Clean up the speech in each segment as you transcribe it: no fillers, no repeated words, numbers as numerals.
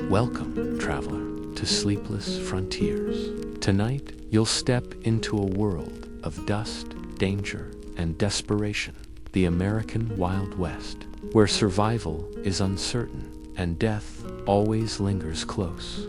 Welcome, traveler, to Sleepless Frontiers. Tonight, you'll step into a world of dust, danger, and desperation. The American Wild West, where survival is uncertain and death always lingers close.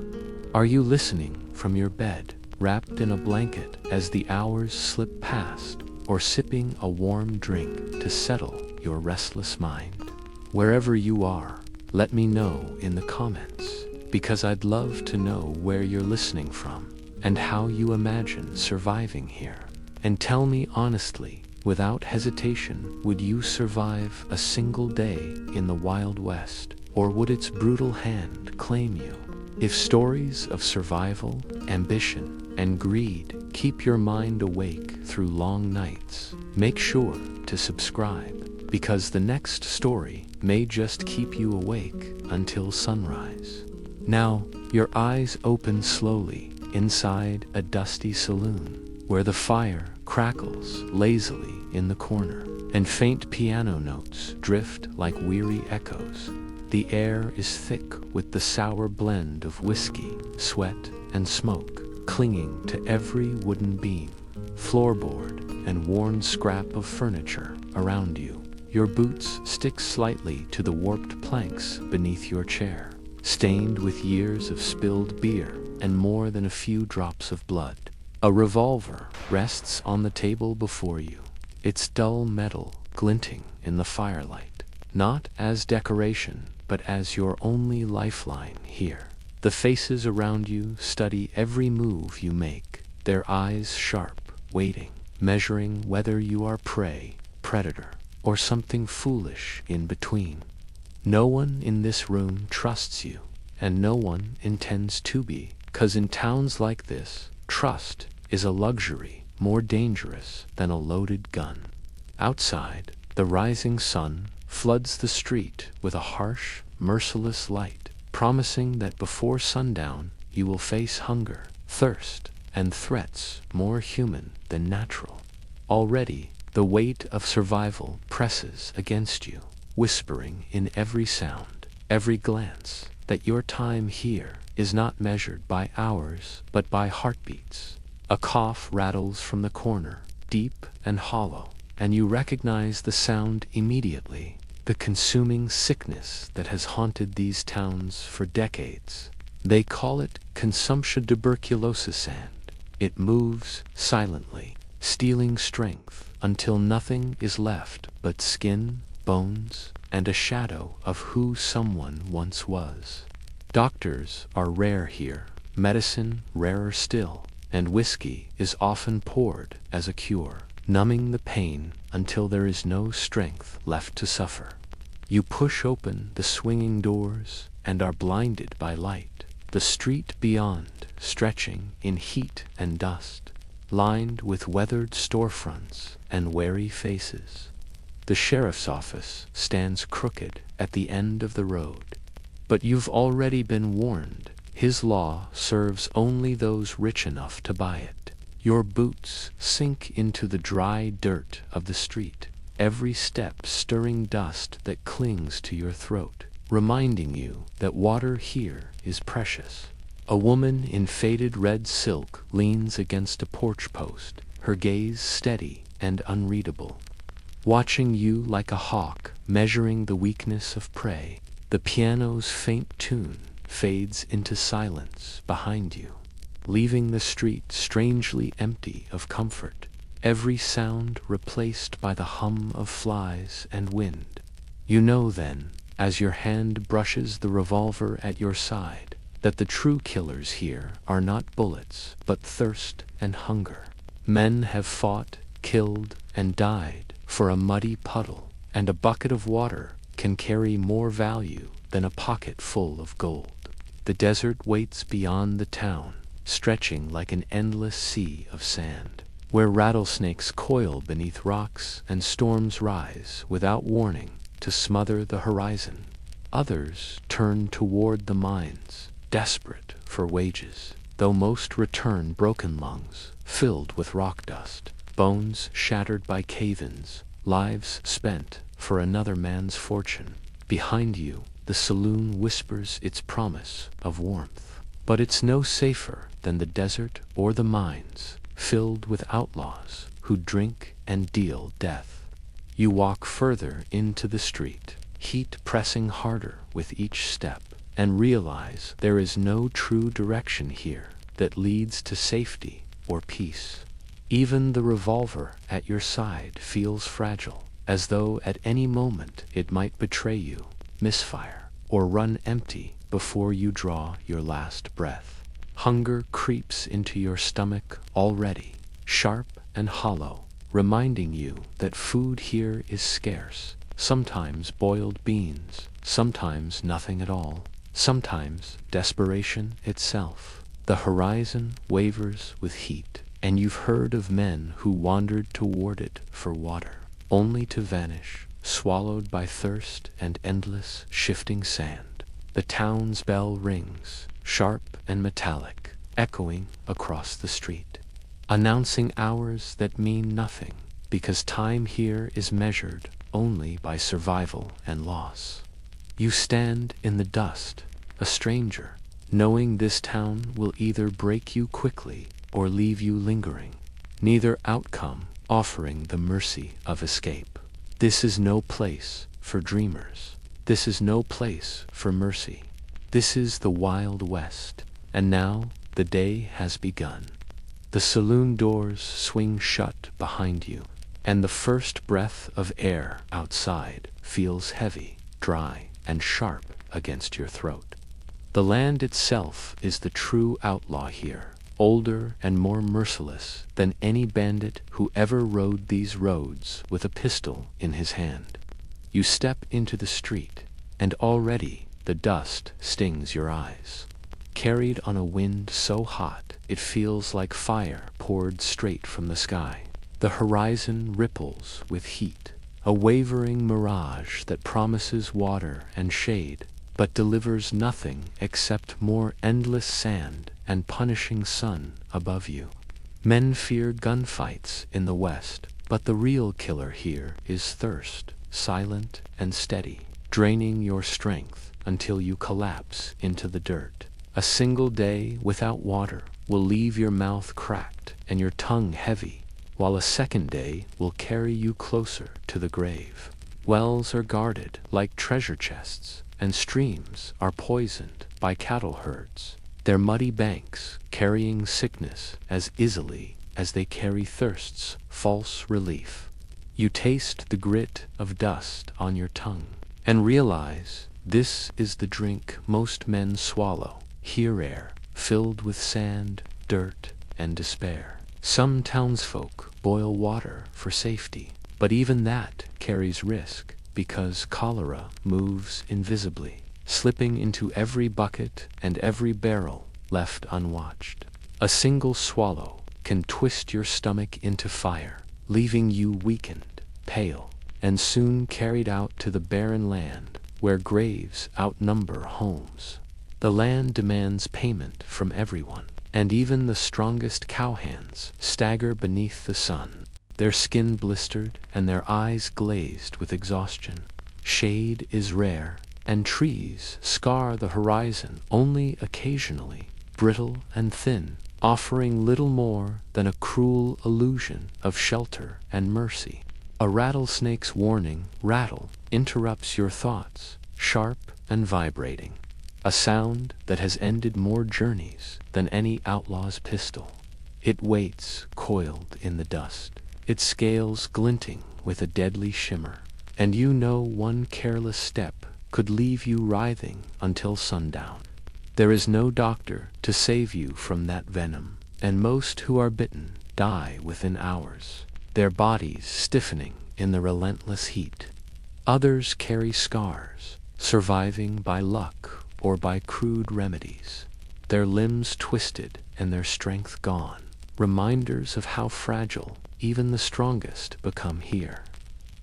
Are you listening from your bed, wrapped in a blanket as the hours slip past, or sipping a warm drink to settle your restless mind? Wherever you are, let me know in the comments, because I'd love to know where you're listening from and how you imagine surviving here. And tell me honestly, without hesitation, would you survive a single day in the Wild West, or would its brutal hand claim you? If stories of survival, ambition, and greed keep your mind awake through long nights, make sure to subscribe, because the next story may just keep you awake until sunrise. Now, your eyes open slowly inside a dusty saloon, where the fire crackles lazily in the corner, and faint piano notes drift like weary echoes. The air is thick with the sour blend of whiskey, sweat, and smoke, clinging to every wooden beam, floorboard, and worn scrap of furniture around you. Your boots stick slightly to the warped planks beneath your chair, stained with years of spilled beer and more than a few drops of blood. A revolver rests on the table before you, its dull metal glinting in the firelight, not as decoration, but as your only lifeline here. The faces around you study every move you make, their eyes sharp, waiting, measuring whether you are prey, predator, or something foolish in between. No one in this room trusts you, and no one intends to be, 'cause in towns like this, trust is a luxury more dangerous than a loaded gun. Outside, the rising sun floods the street with a harsh, merciless light, promising that before sundown you will face hunger, thirst, and threats more human than natural. Already, the weight of survival presses against you, whispering in every sound, every glance, that your time here is not measured by hours but by heartbeats. A cough rattles from the corner, deep and hollow, and you recognize the sound immediately, the consuming sickness that has haunted these towns for decades. They call it consumption tuberculosis, and it moves silently, stealing strength until nothing is left but skin, bones, and a shadow of who someone once was. Doctors are rare here, medicine rarer still, and whiskey is often poured as a cure, numbing the pain until there is no strength left to suffer. You push open the swinging doors and are blinded by light, the street beyond stretching in heat and dust, lined with weathered storefronts and wary faces. The sheriff's office stands crooked at the end of the road, but you've already been warned. His law serves only those rich enough to buy it. Your boots sink into the dry dirt of the street, every step stirring dust that clings to your throat, reminding you that water here is precious. A woman in faded red silk leans against a porch post, her gaze steady and unreadable, watching you like a hawk measuring the weakness of prey. The piano's faint tune fades into silence behind you, leaving the street strangely empty of comfort, every sound replaced by the hum of flies and wind. You know then, as your hand brushes the revolver at your side, that the true killers here are not bullets, but thirst and hunger. Men have fought, killed, and died for a muddy puddle, and a bucket of water can carry more value than a pocket full of gold. The desert waits beyond the town, stretching like an endless sea of sand, where rattlesnakes coil beneath rocks and storms rise without warning to smother the horizon. Others turn toward the mines, desperate for wages, though most return broken lungs, filled with rock dust, bones shattered by cave-ins, lives spent for another man's fortune. Behind you, the saloon whispers its promise of warmth. But it's no safer than the desert or the mines, filled with outlaws who drink and deal death. You walk further into the street, heat pressing harder with each step, and realize there is no true direction here that leads to safety or peace. Even the revolver at your side feels fragile, as though at any moment it might betray you, misfire, or run empty before you draw your last breath. Hunger creeps into your stomach already, sharp and hollow, reminding you that food here is scarce, sometimes boiled beans, sometimes nothing at all, sometimes desperation itself. The horizon wavers with heat, and you've heard of men who wandered toward it for water, only to vanish, swallowed by thirst and endless shifting sand. The town's bell rings, sharp and metallic, echoing across the street, announcing hours that mean nothing, because time here is measured only by survival and loss. You stand in the dust, a stranger, knowing this town will either break you quickly or leave you lingering, neither outcome offering the mercy of escape. This is no place for dreamers. This is no place for mercy. This is the Wild West, and now the day has begun. The saloon doors swing shut behind you, and the first breath of air outside feels heavy, dry, and sharp against your throat. The land itself is the true outlaw here, older and more merciless than any bandit who ever rode these roads with a pistol in his hand. You step into the street, and already the dust stings your eyes. Carried on a wind so hot it feels like fire poured straight from the sky. The horizon ripples with heat, a wavering mirage that promises water and shade, but delivers nothing except more endless sand and punishing sun above you. Men fear gunfights in the West, but the real killer here is thirst, silent and steady, draining your strength until you collapse into the dirt. A single day without water will leave your mouth cracked and your tongue heavy, while a second day will carry you closer to the grave. Wells are guarded like treasure chests, and streams are poisoned by cattle herds, their muddy banks carrying sickness as easily as they carry thirst's false relief. You taste the grit of dust on your tongue, and realize this is the drink most men swallow, here air filled with sand, dirt, and despair. Some townsfolk boil water for safety, but even that carries risk, because cholera moves invisibly, slipping into every bucket and every barrel left unwatched. A single swallow can twist your stomach into fire, leaving you weakened, pale, and soon carried out to the barren land where graves outnumber homes. The land demands payment from everyone, and even the strongest cowhands stagger beneath the sun, their skin blistered and their eyes glazed with exhaustion. Shade is rare, and trees scar the horizon only occasionally, brittle and thin, offering little more than a cruel illusion of shelter and mercy. A rattlesnake's warning rattle interrupts your thoughts, sharp and vibrating, a sound that has ended more journeys than any outlaw's pistol. It waits coiled in the dust, its scales glinting with a deadly shimmer, and you know one careless step could leave you writhing until sundown. There is no doctor to save you from that venom, and most who are bitten die within hours, their bodies stiffening in the relentless heat. Others carry scars, surviving by luck or by crude remedies, their limbs twisted and their strength gone, reminders of how fragile even the strongest become here.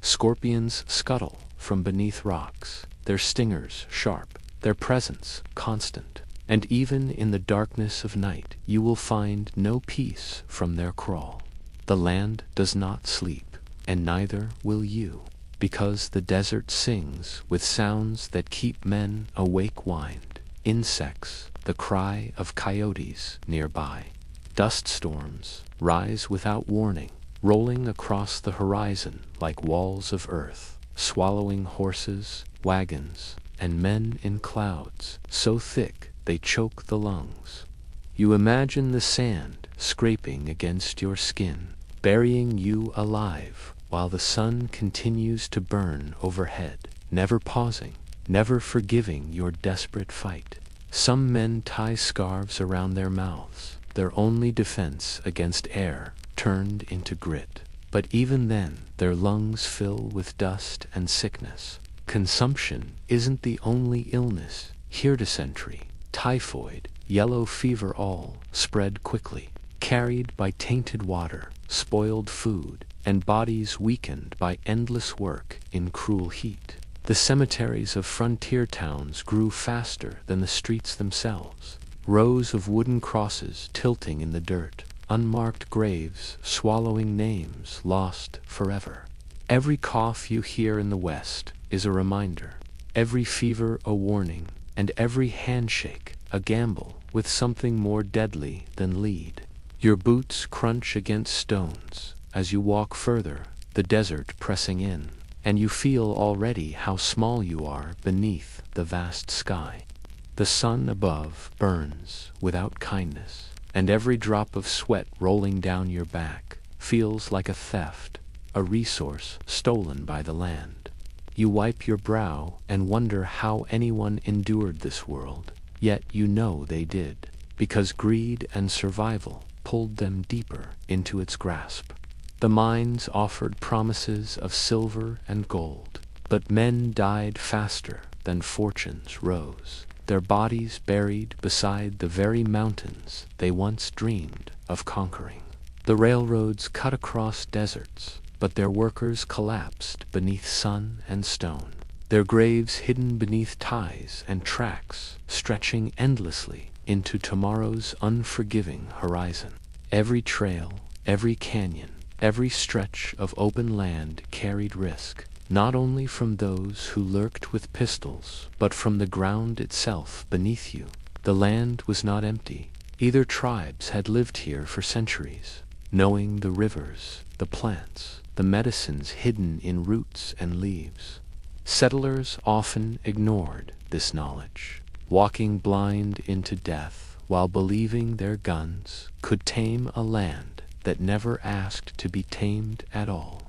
Scorpions scuttle from beneath rocks, their stingers sharp, their presence constant, and even in the darkness of night you will find no peace from their crawl. The land does not sleep, and neither will you, because the desert sings with sounds that keep men awake. Wind, insects, the cry of coyotes nearby. Dust storms rise without warning, rolling across the horizon like walls of earth, swallowing horses, wagons, and men in clouds so thick they choke the lungs. You imagine the sand scraping against your skin, burying you alive while the sun continues to burn overhead, never pausing, never forgiving your desperate fight. Some men tie scarves around their mouths, their only defense against air turned into grit. But even then, their lungs fill with dust and sickness. Consumption isn't the only illness. Here dysentery, typhoid, yellow fever all spread quickly, carried by tainted water, spoiled food, and bodies weakened by endless work in cruel heat. The cemeteries of frontier towns grew faster than the streets themselves. Rows of wooden crosses tilting in the dirt, unmarked graves swallowing names lost forever. Every cough you hear in the West is a reminder, every fever a warning, and every handshake a gamble with something more deadly than lead. Your boots crunch against stones as you walk further, the desert pressing in, and you feel already how small you are beneath the vast sky. The sun above burns without kindness, and every drop of sweat rolling down your back feels like a theft, a resource stolen by the land. You wipe your brow and wonder how anyone endured this world, yet you know they did, because greed and survival pulled them deeper into its grasp. The mines offered promises of silver and gold, but men died faster than fortunes rose, their bodies buried beside the very mountains they once dreamed of conquering. The railroads cut across deserts, but their workers collapsed beneath sun and stone, their graves hidden beneath ties and tracks stretching endlessly into tomorrow's unforgiving horizon. Every trail, every canyon, every stretch of open land carried risk, not only from those who lurked with pistols, but from the ground itself beneath you. The land was not empty. Either tribes had lived here for centuries, knowing the rivers, the plants, the medicines hidden in roots and leaves. Settlers often ignored this knowledge, walking blind into death while believing their guns could tame a land that never asked to be tamed at all.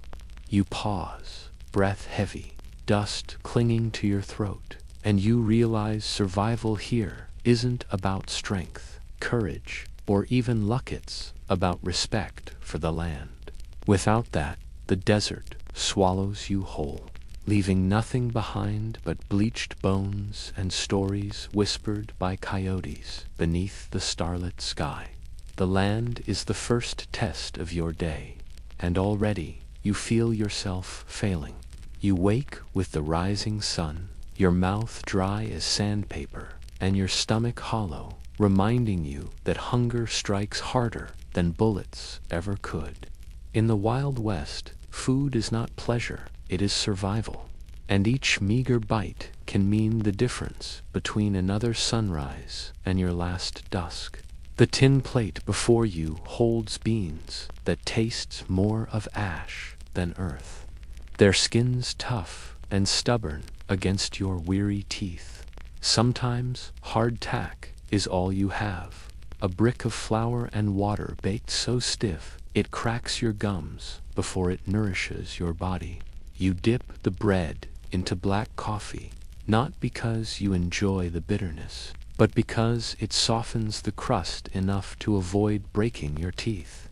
You pause, breath heavy, dust clinging to your throat, and you realize survival here isn't about strength, courage, or even luck. It's about respect for the land. Without that, the desert swallows you whole, leaving nothing behind but bleached bones and stories whispered by coyotes beneath the starlit sky. The land is the first test of your day, and already you feel yourself failing. You wake with the rising sun, your mouth dry as sandpaper, and your stomach hollow, reminding you that hunger strikes harder than bullets ever could. In the Wild West, food is not pleasure, it is survival, and each meager bite can mean the difference between another sunrise and your last dusk. The tin plate before you holds beans that taste more of ash than earth, their skins tough and stubborn against your weary teeth. Sometimes hardtack is all you have, a brick of flour and water baked so stiff it cracks your gums before it nourishes your body. You dip the bread into black coffee, not because you enjoy the bitterness, but because it softens the crust enough to avoid breaking your teeth.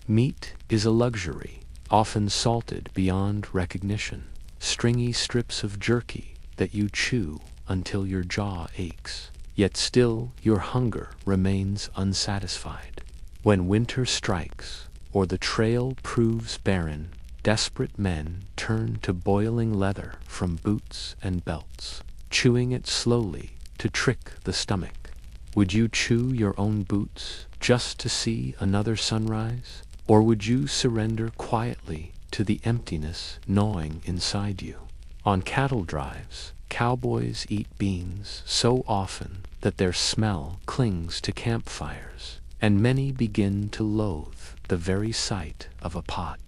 Meat is a luxury, often salted beyond recognition, stringy strips of jerky that you chew until your jaw aches, yet still your hunger remains unsatisfied. When winter strikes, or the trail proves barren, desperate men turn to boiling leather from boots and belts, chewing it slowly to trick the stomach. Would you chew your own boots just to see another sunrise? Or would you surrender quietly to the emptiness gnawing inside you. On cattle drives, cowboys eat beans so often that their smell clings to campfires, and many begin to loathe the very sight of a pot.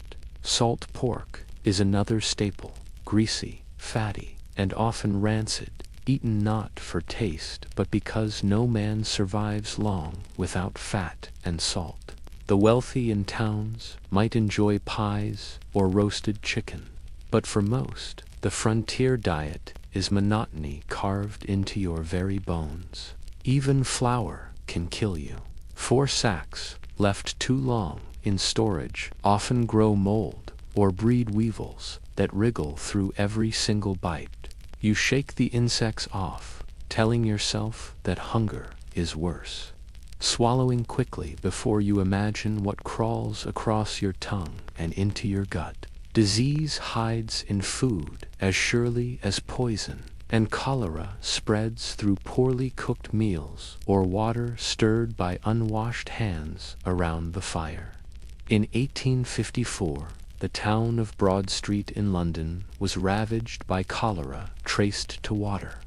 Salt pork is another staple, greasy, fatty, and often rancid, eaten not for taste but because no man survives long without fat and salt. The wealthy in towns might enjoy pies or roasted chicken, but for most, the frontier diet is monotony carved into your very bones. Even flour can kill you. 4 sacks left too long in storage often grow mold or breed weevils that wriggle through every single bite. You shake the insects off, telling yourself that hunger is worse. Swallowing quickly before you imagine what crawls across your tongue and into your gut. Disease hides in food as surely as poison, and cholera spreads through poorly cooked meals or water stirred by unwashed hands around the fire. In 1854, the town of Broad Street in London was ravaged by cholera traced to water.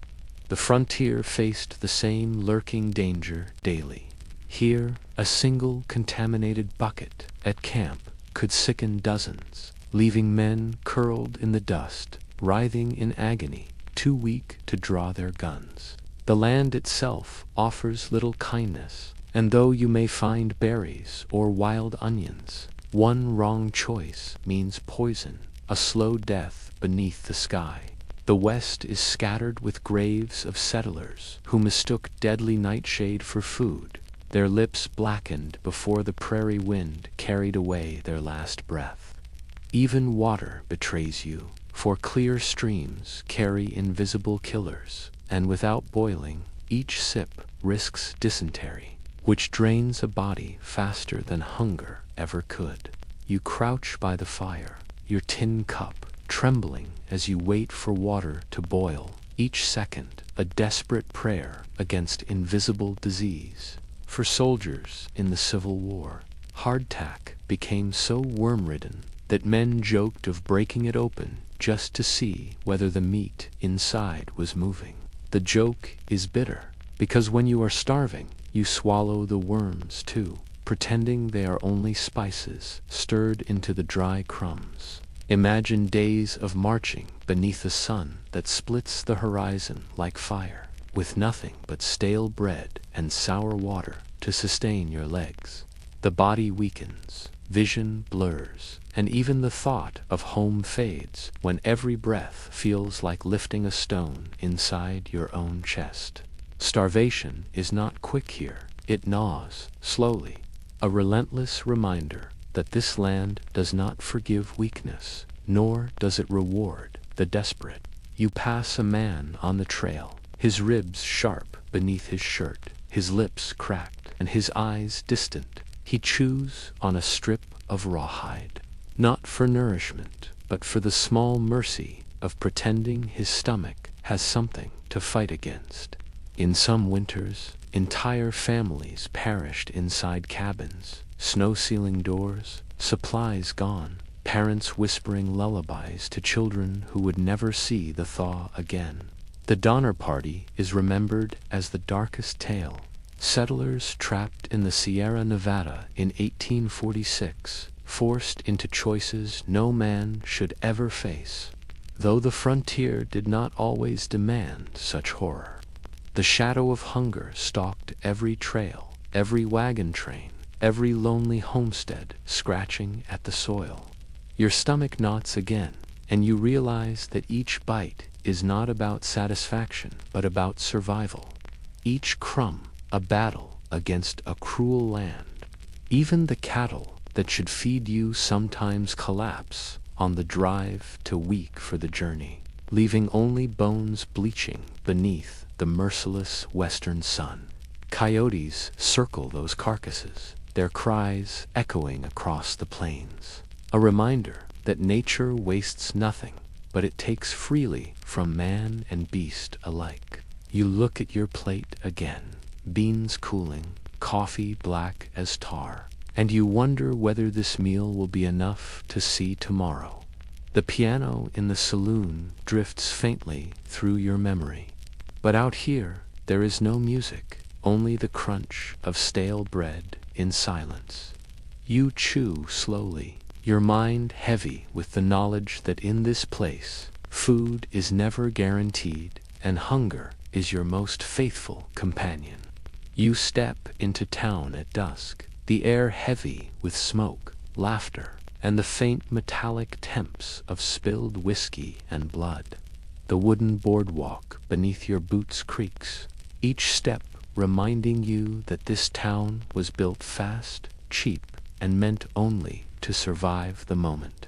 The frontier faced the same lurking danger daily. Here, a single contaminated bucket at camp could sicken dozens, leaving men curled in the dust, writhing in agony, too weak to draw their guns. The land itself offers little kindness, and though you may find berries or wild onions, one wrong choice means poison, a slow death beneath the sky. The West is scattered with graves of settlers who mistook deadly nightshade for food, their lips blackened before the prairie wind carried away their last breath. Even water betrays you, for clear streams carry invisible killers, and without boiling, each sip risks dysentery, which drains a body faster than hunger ever could. You crouch by the fire, your tin cup trembling as you wait for water to boil, each second a desperate prayer against invisible disease. For soldiers in the Civil War, hardtack became so worm-ridden that men joked of breaking it open just to see whether the meat inside was moving. The joke is bitter, because when you are starving, you swallow the worms too, pretending they are only spices stirred into the dry crumbs. Imagine days of marching beneath a sun that splits the horizon like fire, with nothing but stale bread and sour water to sustain your legs. The body weakens, vision blurs, and even the thought of home fades when every breath feels like lifting a stone inside your own chest. Starvation is not quick here. It gnaws, slowly, a relentless reminder that this land does not forgive weakness, nor does it reward the desperate. You pass a man on the trail, his ribs sharp beneath his shirt, his lips cracked, and his eyes distant. He chews on a strip of rawhide, not for nourishment, but for the small mercy of pretending his stomach has something to fight against. In some winters, entire families perished inside cabins, snow-ceiling doors, supplies gone, parents whispering lullabies to children who would never see the thaw again. The Donner Party is remembered as the darkest tale. Settlers trapped in the Sierra Nevada in 1846, forced into choices no man should ever face, though the frontier did not always demand such horror. The shadow of hunger stalked every trail, every wagon train, every lonely homestead scratching at the soil. Your stomach knots again, and you realize that each bite is not about satisfaction, but about survival. Each crumb a battle against a cruel land. Even the cattle that should feed you sometimes collapse on the drive too weak for the journey, leaving only bones bleaching beneath the merciless western sun. Coyotes circle those carcasses, their cries echoing across the plains, a reminder that nature wastes nothing, but it takes freely from man and beast alike. You look at your plate again, beans cooling, coffee black as tar, and you wonder whether this meal will be enough to see tomorrow. The piano in the saloon drifts faintly through your memory. But out here, there is no music, only the crunch of stale bread in silence. You chew slowly, your mind heavy with the knowledge that in this place, food is never guaranteed and hunger is your most faithful companion. You step into town at dusk, the air heavy with smoke, laughter, and the faint metallic temps of spilled whiskey and blood. The wooden boardwalk beneath your boots creaks, each step reminding you that this town was built fast, cheap, and meant only to survive the moment.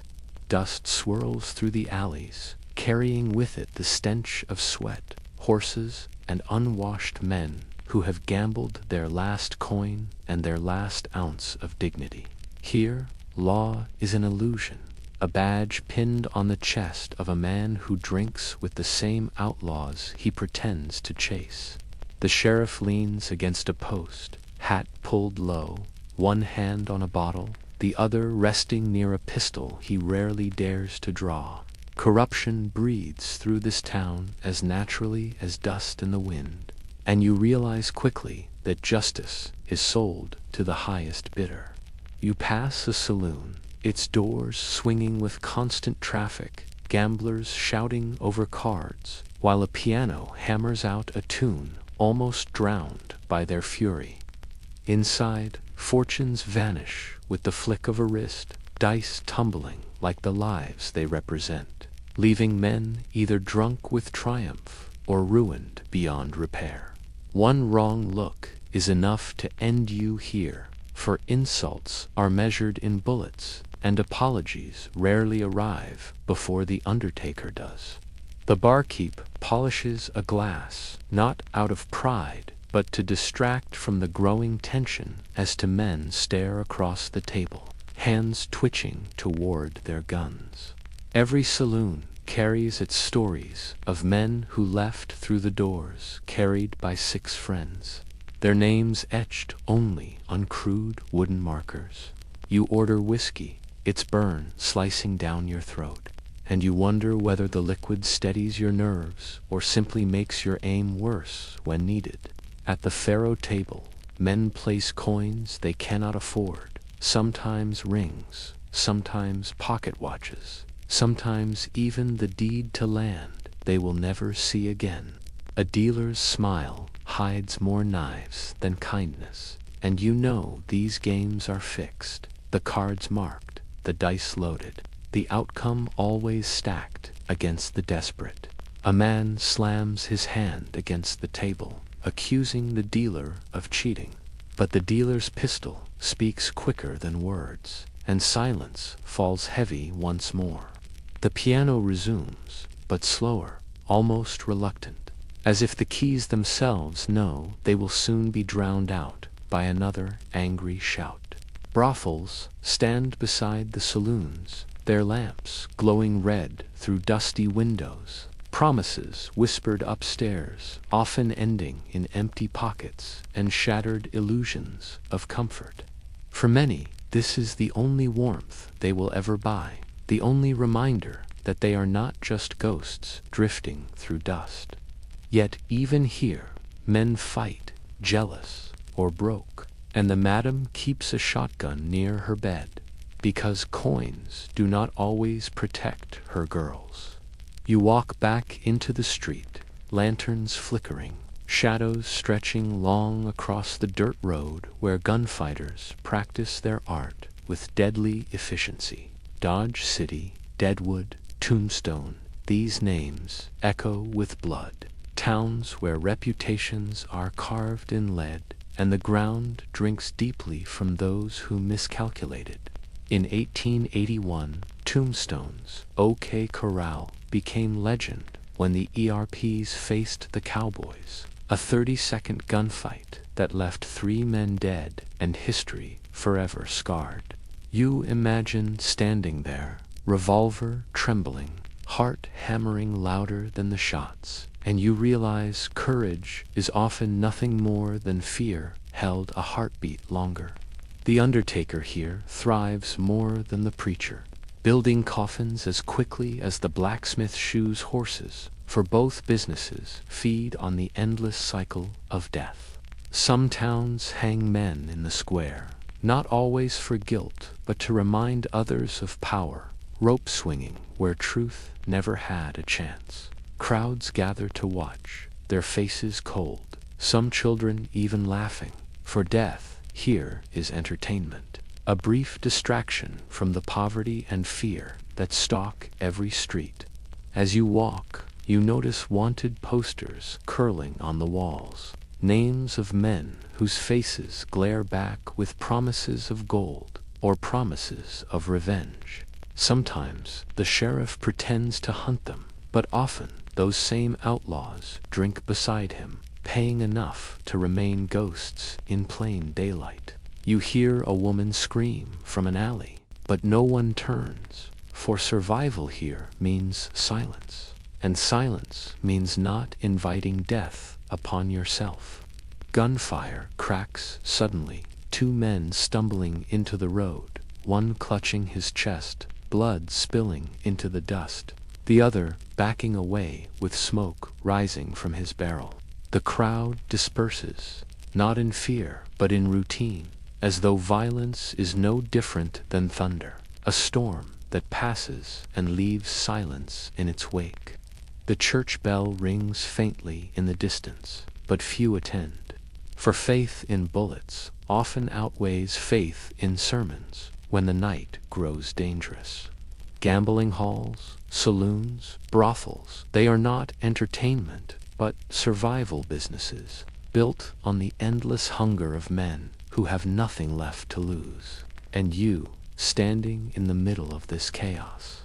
Dust swirls through the alleys, carrying with it the stench of sweat, horses, and unwashed men who have gambled their last coin and their last ounce of dignity. Here, law is an illusion, a badge pinned on the chest of a man who drinks with the same outlaws he pretends to chase. The sheriff leans against a post, hat pulled low, one hand on a bottle, the other resting near a pistol he rarely dares to draw. Corruption breathes through this town as naturally as dust in the wind, and you realize quickly that justice is sold to the highest bidder. You pass a saloon, its doors swinging with constant traffic, gamblers shouting over cards, while a piano hammers out a tune almost drowned by their fury. Inside, fortunes vanish with the flick of a wrist, dice tumbling like the lives they represent, leaving men either drunk with triumph or ruined beyond repair. One wrong look is enough to end you here, for insults are measured in bullets, and apologies rarely arrive before the undertaker does. The barkeep polishes a glass, not out of pride, but to distract from the growing tension as two men stare across the table, hands twitching toward their guns. Every saloon carries its stories of men who left through the doors carried by 6 friends, their names etched only on crude wooden markers. You order whiskey, its burn slicing down your throat, and you wonder whether the liquid steadies your nerves or simply makes your aim worse when needed. At the faro table, men place coins they cannot afford, sometimes rings, sometimes pocket watches, sometimes even the deed to land they will never see again. A dealer's smile hides more knives than kindness, and you know these games are fixed, the cards marked, the dice loaded, the outcome always stacked against the desperate. A man slams his hand against the table, accusing the dealer of cheating, but the dealer's pistol speaks quicker than words, and silence falls heavy once more. The piano resumes, but slower, almost reluctant, as if the keys themselves know they will soon be drowned out by another angry shout. Brothels stand beside the saloons, their lamps glowing red through dusty windows, promises whispered upstairs, often ending in empty pockets and shattered illusions of comfort. For many, this is the only warmth they will ever buy, the only reminder that they are not just ghosts drifting through dust. Yet even here, men fight, jealous or broke, and the madam keeps a shotgun near her bed, because coins do not always protect her girls. You walk back into the street, lanterns flickering, shadows stretching long across the dirt road where gunfighters practice their art with deadly efficiency. Dodge City, Deadwood, Tombstone, these names echo with blood. Towns where reputations are carved in lead, and the ground drinks deeply from those who miscalculated. In 1881, Tombstone's OK Corral became legend when the ERPs faced the Cowboys, a 30-second gunfight that left 3 men dead and history forever scarred. You imagine standing there, revolver trembling, heart hammering louder than the shots, and you realize courage is often nothing more than fear held a heartbeat longer. The undertaker here thrives more than the preacher, building coffins as quickly as the blacksmith shoes horses, for both businesses feed on the endless cycle of death. Some towns hang men in the square, not always for guilt, but to remind others of power, rope swinging where truth never had a chance. Crowds gather to watch, their faces cold, some children even laughing, for death here is entertainment, a brief distraction from the poverty and fear that stalk every street. As you walk, you notice wanted posters curling on the walls, names of men whose faces glare back with promises of gold or promises of revenge. Sometimes the sheriff pretends to hunt them, but often those same outlaws drink beside him, paying enough to remain ghosts in plain daylight. You hear a woman scream from an alley, but no one turns, for survival here means silence, and silence means not inviting death upon yourself. Gunfire cracks suddenly, two men stumbling into the road, one clutching his chest, blood spilling into the dust, the other backing away with smoke rising from his barrel. The crowd disperses, not in fear, but in routine, as though violence is no different than thunder, a storm that passes and leaves silence in its wake. The church bell rings faintly in the distance, but few attend, for faith in bullets often outweighs faith in sermons when the night grows dangerous. Gambling halls, saloons, brothels, they are not entertainment, but survival businesses, built on the endless hunger of men who have nothing left to lose. And you, standing in the middle of this chaos,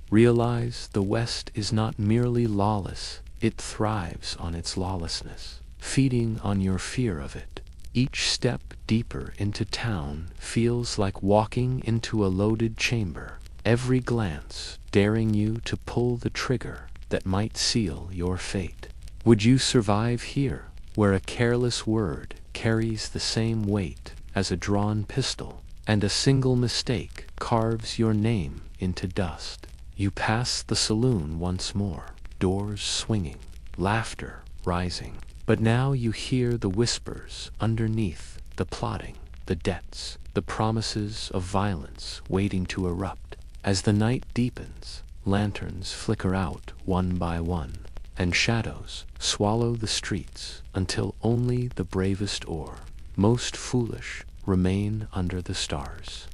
realize the West is not merely lawless, it thrives on its lawlessness, feeding on your fear of it. Each step deeper into town feels like walking into a loaded chamber, every glance daring you to pull the trigger that might seal your fate. Would you survive here, where a careless word carries the same weight as a drawn pistol, and a single mistake carves your name into dust? You pass the saloon once more, doors swinging, laughter rising. But now you hear the whispers underneath, the plotting, the debts, the promises of violence waiting to erupt. As the night deepens, lanterns flicker out one by one, and shadows swallow the streets until only the bravest or most foolish remain under the stars.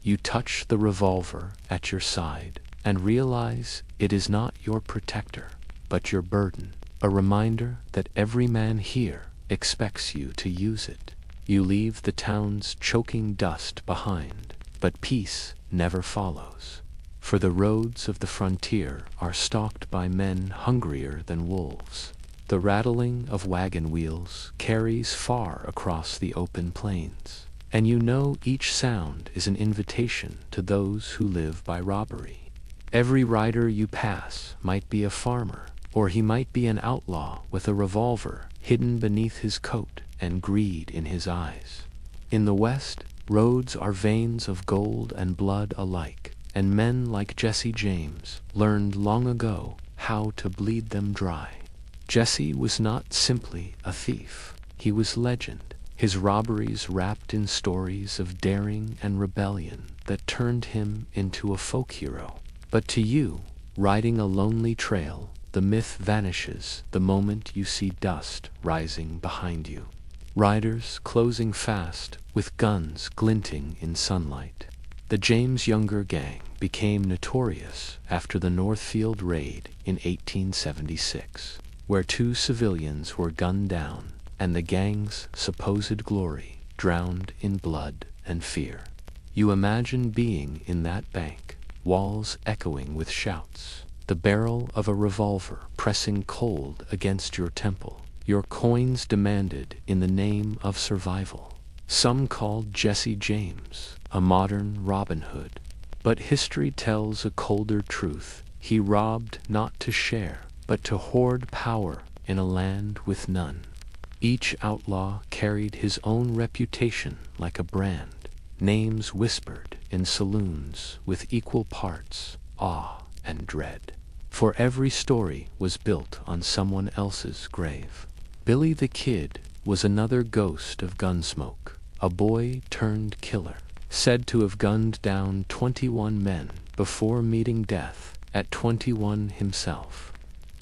You touch the revolver at your side and realize it is not your protector, but your burden, a reminder that every man here expects you to use it. You leave the town's choking dust behind, but peace never follows, for the roads of the frontier are stalked by men hungrier than wolves. The rattling of wagon wheels carries far across the open plains, and you know each sound is an invitation to those who live by robbery. Every rider you pass might be a farmer, or he might be an outlaw with a revolver hidden beneath his coat and greed in his eyes. In the West, roads are veins of gold and blood alike, and men like Jesse James learned long ago how to bleed them dry. Jesse was not simply a thief, he was legend, his robberies wrapped in stories of daring and rebellion that turned him into a folk hero. But to you, riding a lonely trail, the myth vanishes the moment you see dust rising behind you. Riders closing fast, with guns glinting in sunlight. The James Younger gang became notorious after the Northfield raid in 1876, where 2 civilians were gunned down, and the gang's supposed glory drowned in blood and fear. You imagine being in that bank, walls echoing with shouts, the barrel of a revolver pressing cold against your temple, your coins demanded in the name of survival. Some called Jesse James a modern Robin Hood, but history tells a colder truth. He robbed not to share, but to hoard power in a land with none. Each outlaw carried his own reputation like a brand, names whispered in saloons with equal parts awe and dread. For every story was built on someone else's grave. Billy the Kid was another ghost of Gunsmoke, a boy turned killer, said to have gunned down 21 men before meeting death at 21 himself.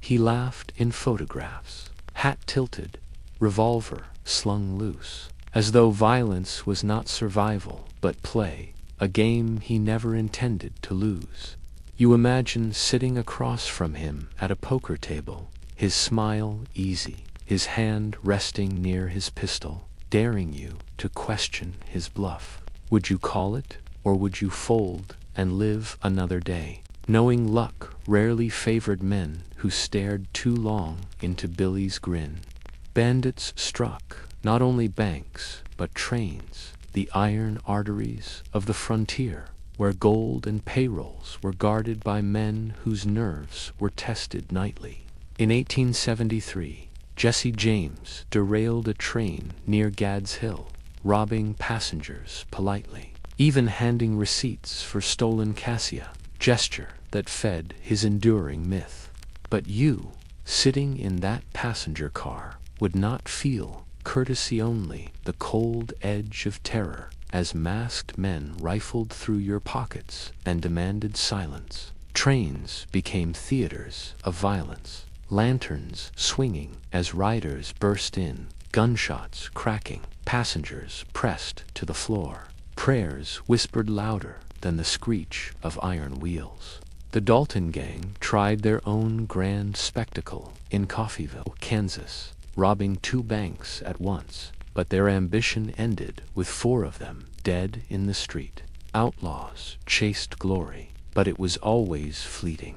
He laughed in photographs, hat tilted, revolver slung loose, as though violence was not survival but play, a game he never intended to lose. You imagine sitting across from him at a poker table, his smile easy, his hand resting near his pistol, daring you to question his bluff. Would you call it, or would you fold and live another day, knowing luck rarely favored men who stared too long into Billy's grin? Bandits struck not only banks, but trains, the iron arteries of the frontier, where gold and payrolls were guarded by men whose nerves were tested nightly. In 1873, Jesse James derailed a train near Gad's Hill, robbing passengers politely, even handing receipts for stolen cassia, gesture that fed his enduring myth. But you, sitting in that passenger car, would not feel courtesy only, the cold edge of terror, as masked men rifled through your pockets and demanded silence. Trains became theaters of violence, lanterns swinging as riders burst in, gunshots cracking, passengers pressed to the floor, prayers whispered louder than the screech of iron wheels. The Dalton gang tried their own grand spectacle in Coffeyville, Kansas, robbing 2 banks at once, but their ambition ended with 4 of them dead in the street. Outlaws chased glory, but it was always fleeting.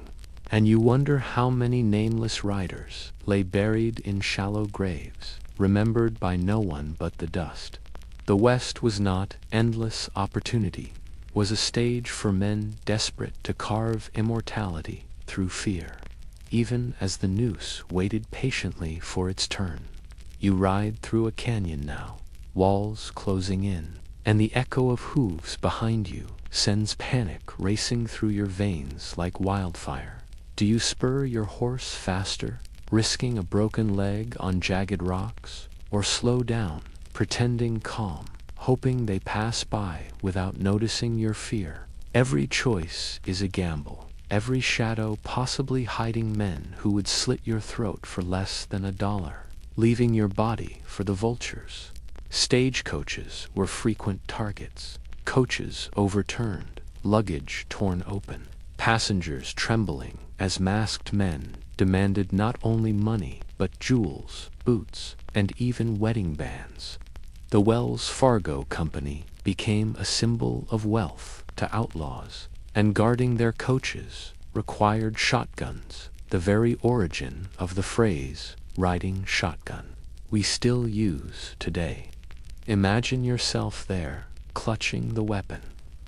And you wonder how many nameless riders lay buried in shallow graves, remembered by no one but the dust. The West was not endless opportunity, was a stage for men desperate to carve immortality through fear. Even as the noose waited patiently for its turn, you ride through a canyon now, walls closing in, and the echo of hooves behind you sends panic racing through your veins like wildfire. Do you spur your horse faster, risking a broken leg on jagged rocks, or slow down, pretending calm, hoping they pass by without noticing your fear? Every choice is a gamble, every shadow possibly hiding men who would slit your throat for less than $1, leaving your body for the vultures. Stagecoaches were frequent targets, coaches overturned, luggage torn open, passengers trembling as masked men demanded not only money but jewels, boots, and even wedding bands. The Wells Fargo Company became a symbol of wealth to outlaws, and guarding their coaches required shotguns, the very origin of the phrase riding shotgun we still use today. Imagine yourself there, clutching the weapon,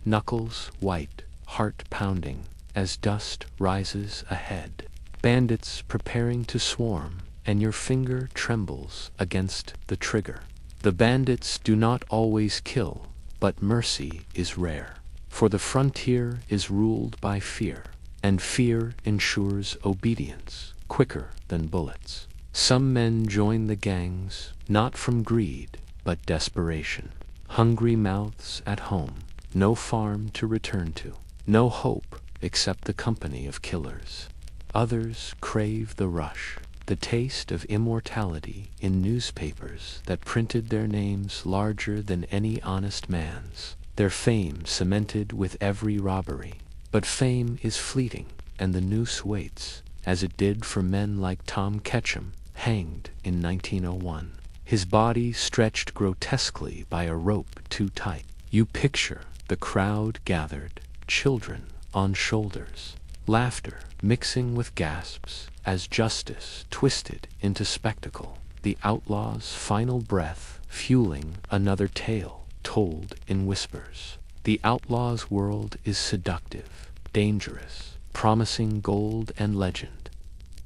knuckles white, heart pounding, as dust rises ahead. Bandits preparing to swarm, and your finger trembles against the trigger. The bandits do not always kill, but mercy is rare. For the frontier is ruled by fear, and fear ensures obedience quicker than bullets. Some men join the gangs, not from greed, but desperation. Hungry mouths at home, no farm to return to, no hope except the company of killers. Others crave the rush, the taste of immortality in newspapers that printed their names larger than any honest man's, their fame cemented with every robbery. But fame is fleeting, and the noose waits, as it did for men like Tom Ketchum, hanged in 1901. His body stretched grotesquely by a rope too tight. You picture the crowd gathered, children on shoulders, laughter mixing with gasps as justice twisted into spectacle, the outlaw's final breath fueling another tale told in whispers. The outlaw's world is seductive, dangerous, promising gold and legend.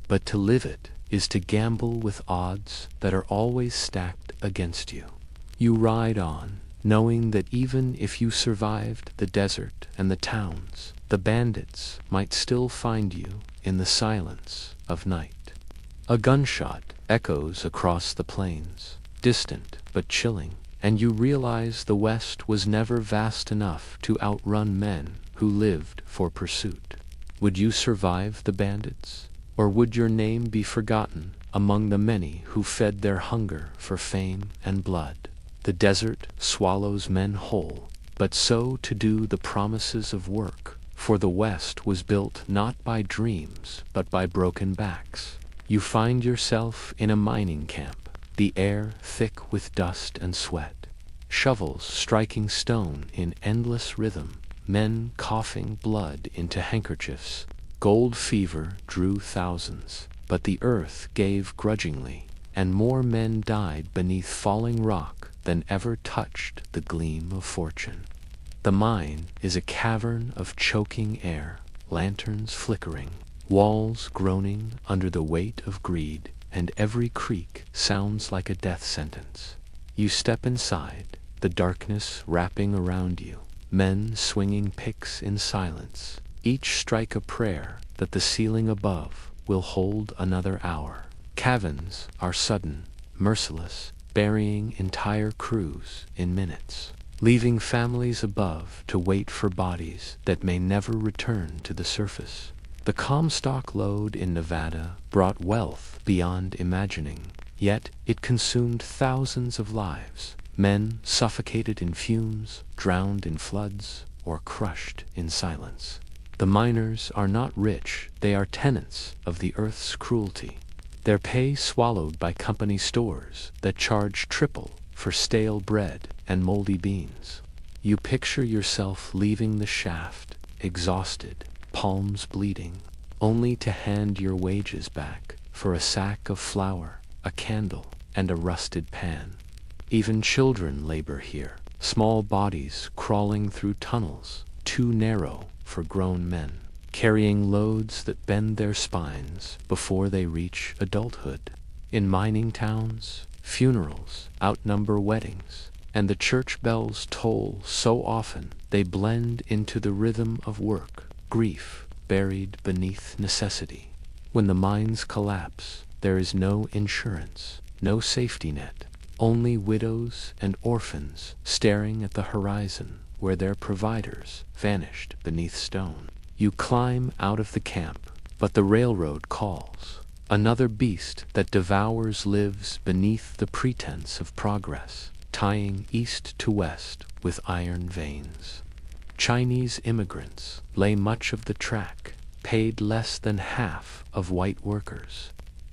But to live it is to gamble with odds that are always stacked against you. You ride on, knowing that even if you survived the desert and the towns, the bandits might still find you in the silence of night. A gunshot echoes across the plains, distant but chilling, and you realize the West was never vast enough to outrun men who lived for pursuit. Would you survive the bandits, or would your name be forgotten among the many who fed their hunger for fame and blood? The desert swallows men whole, but so too do the promises of work, for the West was built not by dreams but by broken backs. You find yourself in a mining camp, the air thick with dust and sweat, shovels striking stone in endless rhythm, men coughing blood into handkerchiefs. Gold fever drew thousands, but the earth gave grudgingly, and more men died beneath falling rock than ever touched the gleam of fortune. The mine is a cavern of choking air, lanterns flickering, walls groaning under the weight of greed, and every creak sounds like a death sentence. You step inside, the darkness wrapping around you, men swinging picks in silence, each strike a prayer that the ceiling above will hold another hour. Caverns are sudden, merciless, burying entire crews in minutes, leaving families above to wait for bodies that may never return to the surface. The Comstock lode in Nevada brought wealth beyond imagining, yet it consumed thousands of lives, men suffocated in fumes, drowned in floods, or crushed in silence. The miners are not rich, they are tenants of the earth's cruelty, their pay swallowed by company stores that charge triple for stale bread and moldy beans. You picture yourself leaving the shaft, exhausted, palms bleeding, only to hand your wages back for a sack of flour, a candle, and a rusted pan. Even children labor here, small bodies crawling through tunnels too narrow for grown men, carrying loads that bend their spines before they reach adulthood. In mining towns, funerals outnumber weddings, and the church bells toll so often they blend into the rhythm of work, grief buried beneath necessity. When the mines collapse, there is no insurance, no safety net, only widows and orphans staring at the horizon where their providers vanished beneath stone. You climb out of the camp, but the railroad calls. Another beast that devours lives beneath the pretense of progress, tying east to west with iron veins. Chinese immigrants lay much of the track, paid less than half of white workers,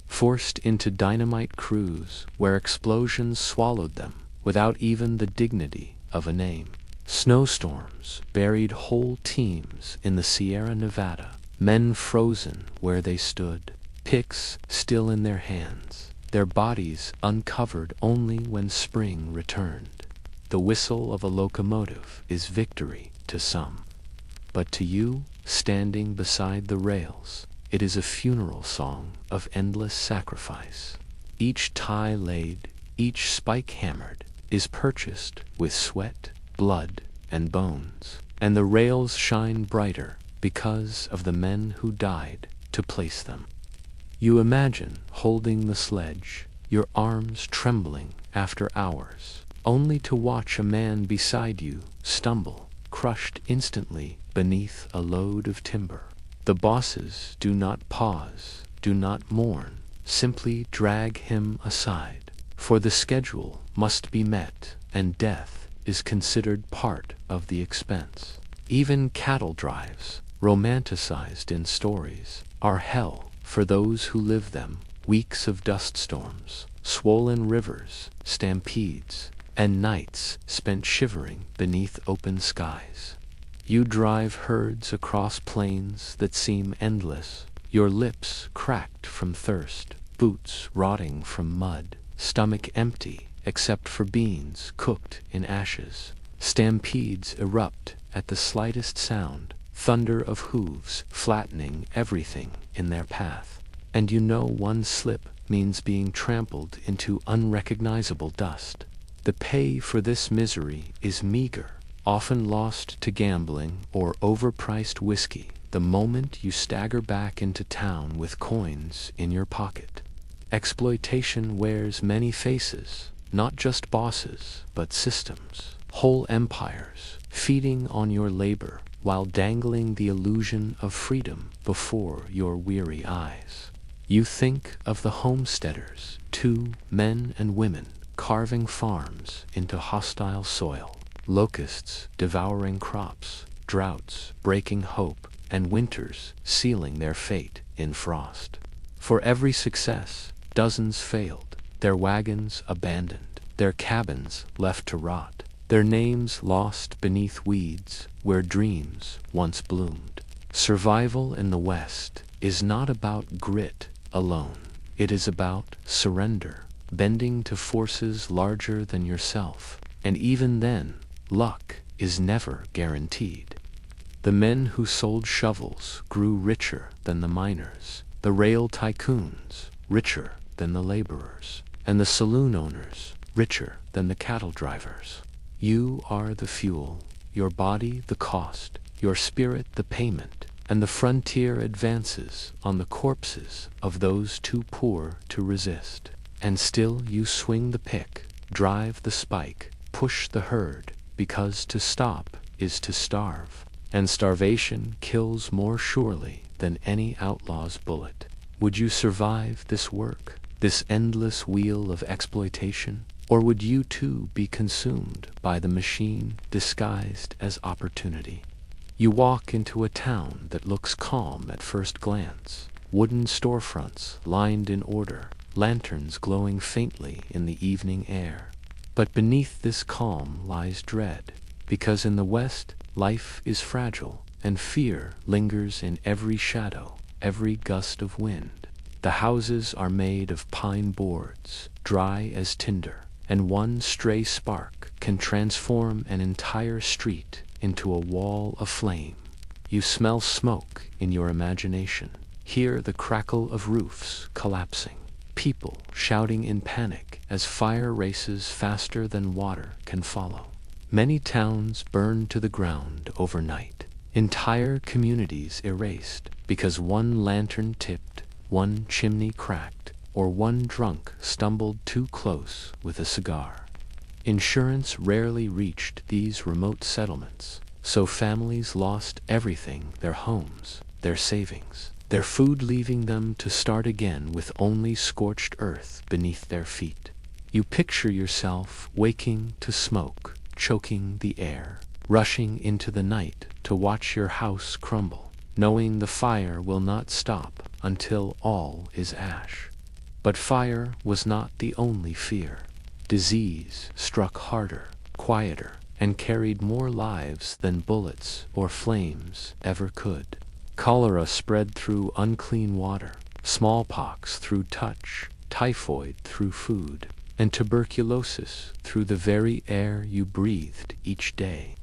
forced into dynamite crews where explosions swallowed them without even the dignity of a name. Snowstorms buried whole teams in the Sierra Nevada, men frozen where they stood, picks still in their hands, their bodies uncovered only when spring returned. The whistle of a locomotive is victory to some, but to you, standing beside the rails, it is a funeral song of endless sacrifice. Each tie laid, each spike hammered, is purchased with sweat, blood, and bones, and the rails shine brighter because of the men who died to place them. You imagine holding the sledge, your arms trembling after hours, only to watch a man beside you stumble, crushed instantly beneath a load of timber. The bosses do not pause, do not mourn, simply drag him aside, for the schedule must be met, and death is considered part of the expense. Even cattle drives, romanticized in stories, are hell for those who live them. Weeks of dust storms, swollen rivers, stampedes, and nights spent shivering beneath open skies. You drive herds across plains that seem endless, your lips cracked from thirst, boots rotting from mud, stomach empty except for beans cooked in ashes. Stampedes erupt at the slightest sound, thunder of hooves flattening everything in their path. And you know one slip means being trampled into unrecognizable dust. The pay for this misery is meager, often lost to gambling or overpriced whiskey the moment you stagger back into town with coins in your pocket. Exploitation wears many faces, not just bosses, but systems, whole empires, feeding on your labor while dangling the illusion of freedom before your weary eyes. You think of the homesteaders, 2 men and women, carving farms into hostile soil, locusts devouring crops, droughts breaking hope, and winters sealing their fate in frost. For every success, dozens failed, their wagons abandoned, their cabins left to rot, their names lost beneath weeds where dreams once bloomed. Survival in the West is not about grit alone. It is about surrender, bending to forces larger than yourself, and even then, luck is never guaranteed. The men who sold shovels grew richer than the miners, the rail tycoons richer than the laborers, and the saloon owners richer than the cattle drivers. You are the fuel, your body the cost, your spirit the payment, and the frontier advances on the corpses of those too poor to resist. And still you swing the pick, drive the spike, push the herd, because to stop is to starve, and starvation kills more surely than any outlaw's bullet. Would you survive this work, this endless wheel of exploitation? Or would you too be consumed by the machine disguised as opportunity? You walk into a town that looks calm at first glance, wooden storefronts lined in order, lanterns glowing faintly in the evening air. But beneath this calm lies dread, because in the West life is fragile, and fear lingers in every shadow, every gust of wind. The houses are made of pine boards, dry as tinder, and one stray spark can transform an entire street into a wall of flame. You smell smoke in your imagination, hear the crackle of roofs collapsing, people shouting in panic as fire races faster than water can follow. Many towns burn to the ground overnight, entire communities erased because one lantern tipped, one chimney cracked, or one drunk stumbled too close with a cigar. Insurance rarely reached these remote settlements, so families lost everything: their homes, their savings, their food, leaving them to start again with only scorched earth beneath their feet. You picture yourself waking to smoke, choking the air, rushing into the night to watch your house crumble, knowing the fire will not stop until all is ash. But fire was not the only fear. Disease struck harder, quieter, and carried more lives than bullets or flames ever could. Cholera spread through unclean water, smallpox through touch, typhoid through food, and tuberculosis through the very air you breathed each day.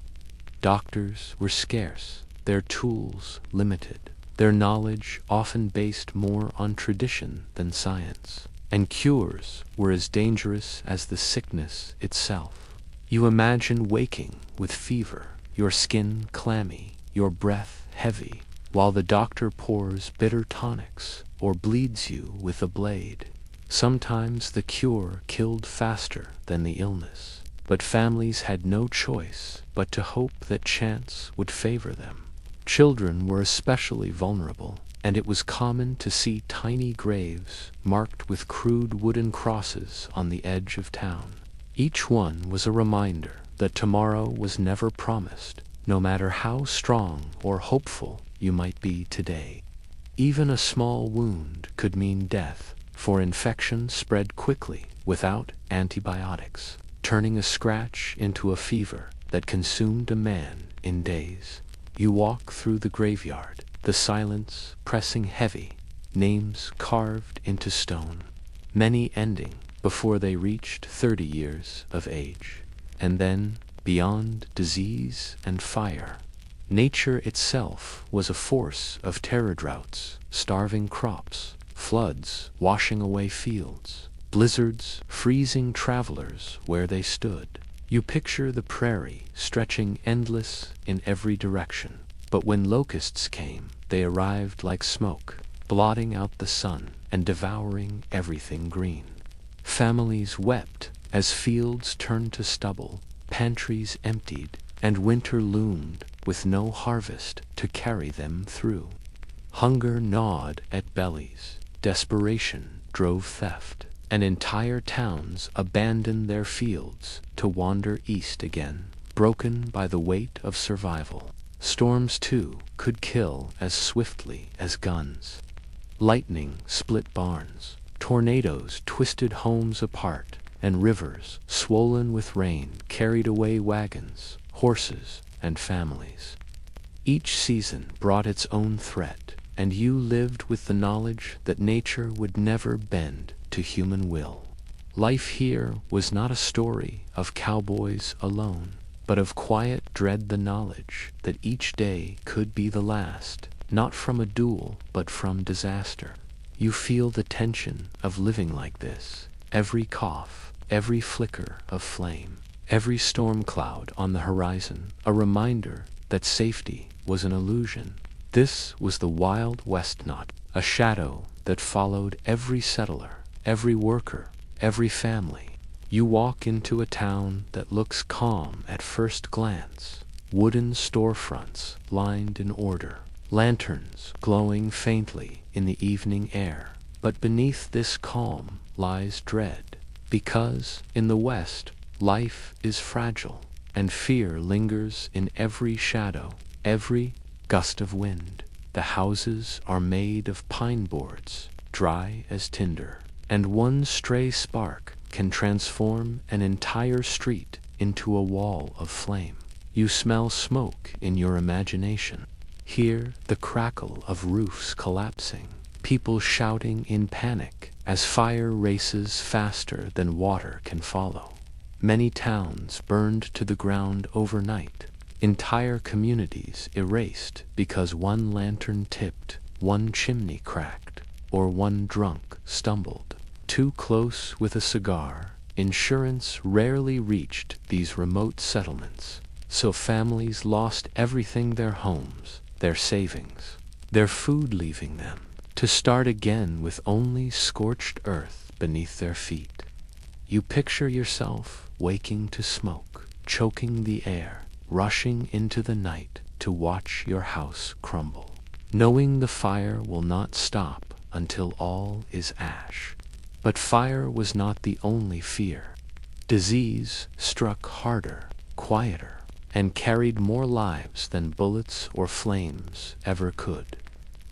Doctors were scarce, their tools limited, their knowledge often based more on tradition than science, and cures were as dangerous as the sickness itself. You imagine waking with fever, your skin clammy, your breath heavy, while the doctor pours bitter tonics or bleeds you with a blade. Sometimes the cure killed faster than the illness, but families had no choice but to hope that chance would favor them. Children were especially vulnerable, and it was common to see tiny graves marked with crude wooden crosses on the edge of town. Each one was a reminder that tomorrow was never promised, no matter how strong or hopeful you might be today. Even a small wound could mean death, for infection spread quickly without antibiotics, turning a scratch into a fever that consumed a man in days. You walk through the graveyard, the silence pressing heavy, names carved into stone, many ending before they reached 30 years of age. And then, beyond disease and fire, nature itself was a force of terror: droughts, starving crops, floods washing away fields, blizzards freezing travelers where they stood. You picture the prairie stretching endless in every direction. But when locusts came, they arrived like smoke, blotting out the sun and devouring everything green. Families wept as fields turned to stubble, pantries emptied, and winter loomed with no harvest to carry them through. Hunger gnawed at bellies, desperation drove theft, and entire towns abandoned their fields to wander east again, broken by the weight of survival. Storms, too, could kill as swiftly as guns. Lightning split barns, tornadoes twisted homes apart, and rivers, swollen with rain, carried away wagons, horses, and families. Each season brought its own threat, and you lived with the knowledge that nature would never bend to human will. Life here was not a story of cowboys alone, but of quiet dread, the knowledge that each day could be the last, not from a duel, but from disaster. You feel the tension of living like this, every cough, every flicker of flame, every storm cloud on the horizon, a reminder that safety was an illusion. This was the Wild West, not a shadow that followed every settler, every worker, every family. You walk into a town that looks calm at first glance. Wooden storefronts lined in order, lanterns glowing faintly in the evening air. But beneath this calm lies dread, because in the West life is fragile, and fear lingers in every shadow, every gust of wind. The houses are made of pine boards, dry as tinder, and one stray spark can transform an entire street into a wall of flame. You smell smoke in your imagination, hear the crackle of roofs collapsing, people shouting in panic as fire races faster than water can follow. Many towns burned to the ground overnight, entire communities erased because one lantern tipped, one chimney cracked, or one drunk stumbled too close with a cigar. Insurance rarely reached these remote settlements, so families lost everything: their homes, their savings, their food, leaving them to start again with only scorched earth beneath their feet. You picture yourself waking to smoke, choking the air, rushing into the night to watch your house crumble, knowing the fire will not stop until all is ash. But fire was not the only fear. Disease struck harder, quieter, and carried more lives than bullets or flames ever could.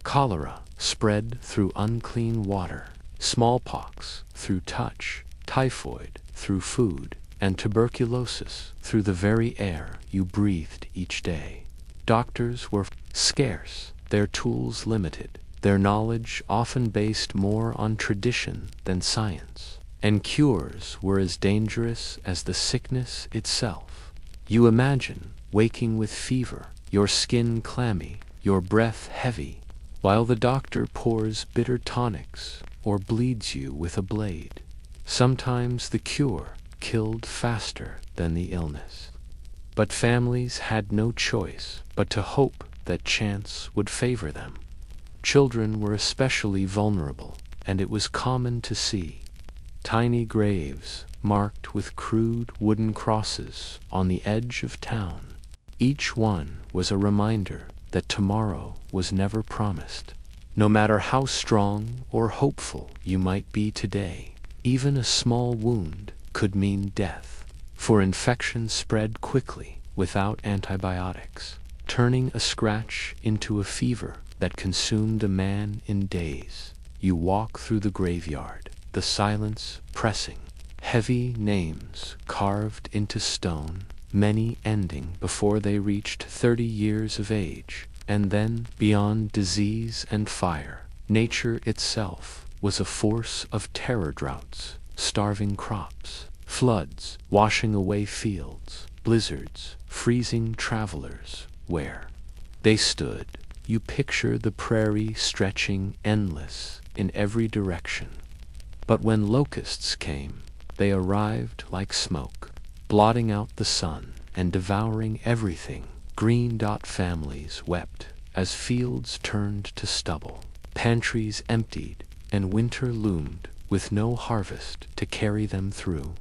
Cholera spread through unclean water, smallpox through touch, typhoid through food, and tuberculosis through the very air you breathed each day. Doctors were scarce, their tools limited, their knowledge often based more on tradition than science, and cures were as dangerous as the sickness itself. You imagine waking with fever, your skin clammy, your breath heavy, while the doctor pours bitter tonics or bleeds you with a blade. Sometimes the cure killed faster than the illness. But families had no choice but to hope that chance would favor them. Children were especially vulnerable, and it was common to see tiny graves marked with crude wooden crosses on the edge of town. Each one was a reminder that tomorrow was never promised. No matter how strong or hopeful you might be today, even a small wound could mean death, for infection spread quickly without antibiotics, turning a scratch into a fever that consumed a man in days. You walk through the graveyard, the silence pressing, heavy names carved into stone, many ending before they reached 30 years of age. And then, beyond disease and fire, nature itself was a force of terror: droughts, starving crops, floods washing away fields, blizzards freezing travelers where they stood. You picture the prairie stretching endless in every direction, But when locusts came, they arrived like smoke, blotting out the sun and devouring everything. Green dot families wept as fields turned to stubble, pantries emptied, and winter loomed with no harvest to carry them through.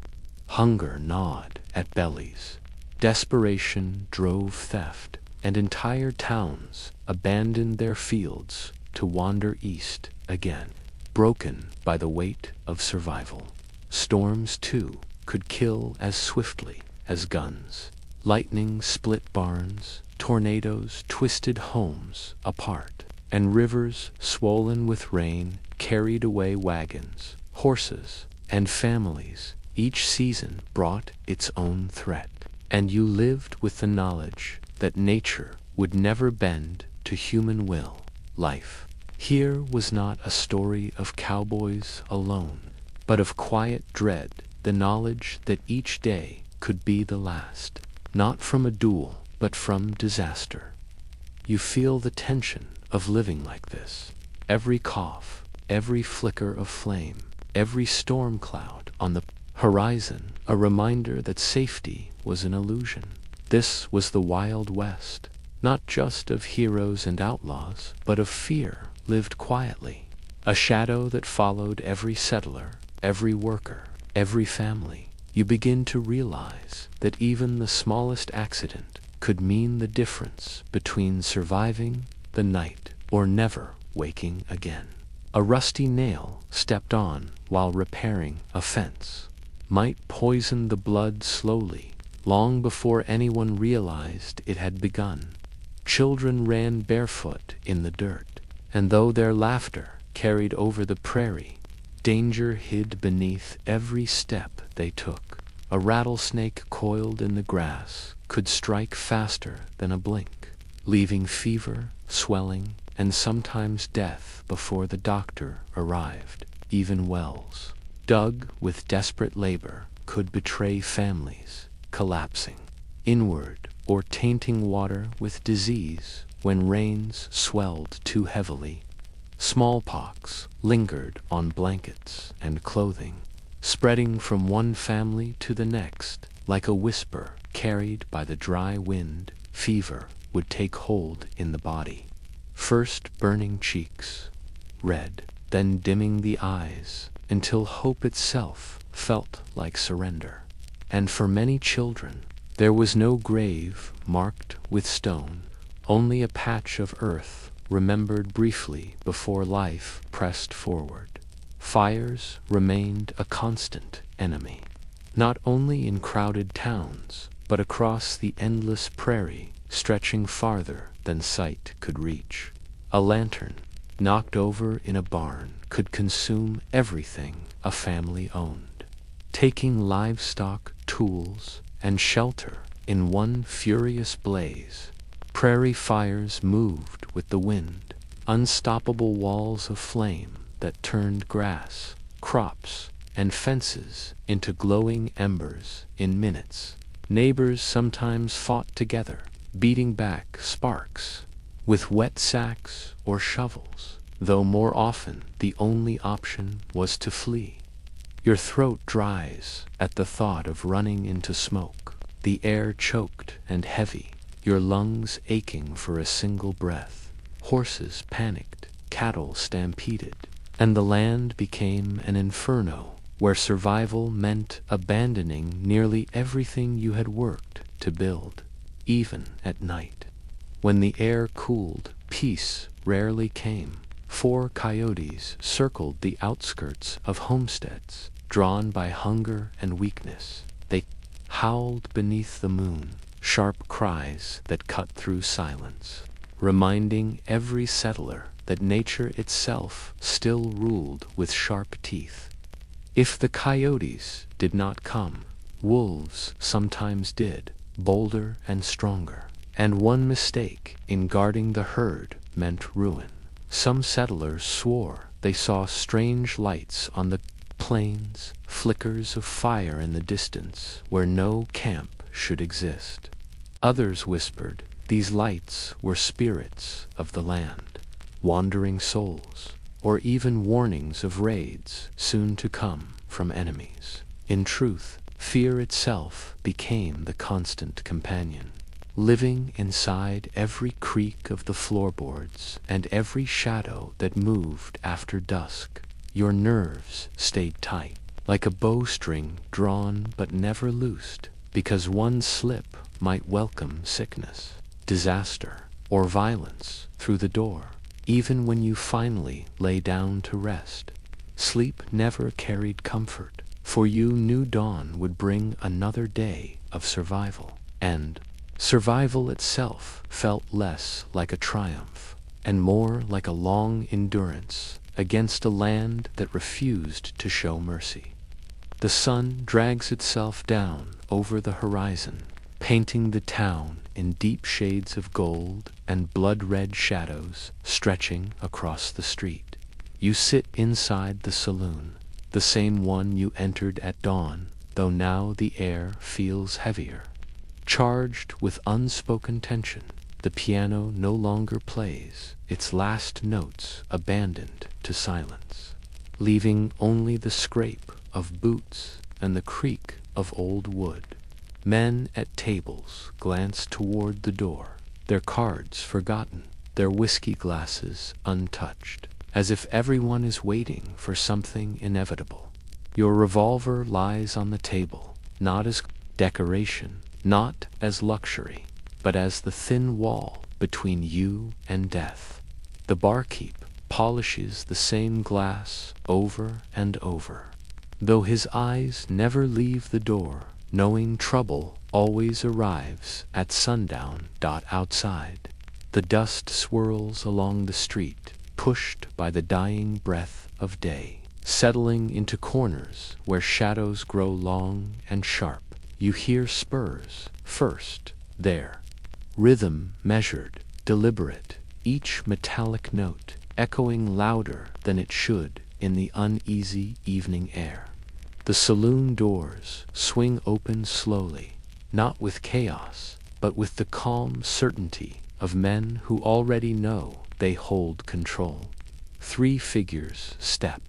Hunger gnawed at bellies, desperation drove theft, and entire towns abandoned their fields to wander east again, broken by the weight of survival. Storms, too, could kill as swiftly as guns. Lightning split barns, tornadoes twisted homes apart, and rivers swollen with rain carried away wagons, horses, and families. Each season brought its own threat, and you lived with the knowledge that nature would never bend to human will. Life here was not a story of cowboys alone, but of quiet dread, the knowledge that each day could be the last, not from a duel, but from disaster. You feel the tension of living like this. Every cough, every flicker of flame, every storm cloud on the horizon, a reminder that safety was an illusion. This was the Wild West, not just of heroes and outlaws, but of fear lived quietly, a shadow that followed every settler, every worker, every family. You begin to realize that even the smallest accident could mean the difference between surviving the night or never waking again. A rusty nail stepped on while repairing a fence might poison the blood slowly, long before anyone realized it had begun. Children ran barefoot in the dirt, and though their laughter carried over the prairie, danger hid beneath every step they took. A rattlesnake coiled in the grass could strike faster than a blink, leaving fever, swelling, and sometimes death before the doctor arrived. Even wells, dug with desperate labor, could betray families, collapsing inward or tainting water with disease when rains swelled too heavily. Smallpox lingered on blankets and clothing, spreading from one family to the next like a whisper carried by the dry wind. Fever would take hold in the body, first burning cheeks, red, then dimming the eyes, until hope itself felt like surrender. And for many children, there was no grave marked with stone, only a patch of earth remembered briefly before life pressed forward. Fires remained a constant enemy, not only in crowded towns, but across the endless prairie stretching farther than sight could reach. A lantern, knocked over in a barn, could consume everything a family owned, taking livestock, tools, and shelter in one furious blaze. Prairie fires moved with the wind, unstoppable walls of flame that turned grass, crops, and fences into glowing embers in minutes. Neighbors sometimes fought together, beating back sparks with wet sacks or shovels, though more often the only option was to flee. Your throat dries at the thought of running into smoke, the air choked and heavy, your lungs aching for a single breath. Horses panicked, cattle stampeded, and the land became an inferno where survival meant abandoning nearly everything you had worked to build. Even at night, when the air cooled, peace rarely came. 4 coyotes circled the outskirts of homesteads, drawn by hunger and weakness. They howled beneath the moon, sharp cries that cut through silence, reminding every settler that nature itself still ruled with sharp teeth. If the coyotes did not come, wolves sometimes did, bolder and stronger, and one mistake in guarding the herd meant ruin. Some settlers swore they saw strange lights on the plains, flickers of fire in the distance where no camp should exist. Others whispered these lights were spirits of the land, wandering souls or even warnings of raids soon to come from enemies. In truth, fear itself became the constant companion, living inside every creak of the floorboards and every shadow that moved after dusk. Your nerves stayed tight, like a bowstring drawn but never loosed, because one slip might welcome sickness, disaster, or violence through the door. Even when you finally lay down to rest, sleep never carried comfort, for you knew dawn would bring another day of survival, and survival itself felt less like a triumph and more like a long endurance against a land that refused to show mercy. The sun drags itself down over the horizon, painting the town in deep shades of gold and blood-red shadows stretching across the street. You sit inside the saloon, the same one you entered at dawn, though now the air feels heavier. Charged with unspoken tension, the piano no longer plays, its last notes abandoned to silence, leaving only the scrape of boots and the creak of old wood. Men at tables glance toward the door, their cards forgotten, their whiskey glasses untouched, as if everyone is waiting for something inevitable. Your revolver lies on the table, not as decoration, not as luxury, but as the thin wall between you and death. The barkeep polishes the same glass over and over, though his eyes never leave the door, knowing trouble always arrives at sundown. Outside, the dust swirls along the street, pushed by the dying breath of day, settling into corners where shadows grow long and sharp. You hear spurs first, there, rhythm measured, deliberate, each metallic note echoing louder than it should in the uneasy evening air. The saloon doors swing open slowly, not with chaos, but with the calm certainty of men who already know they hold control. 3 figures step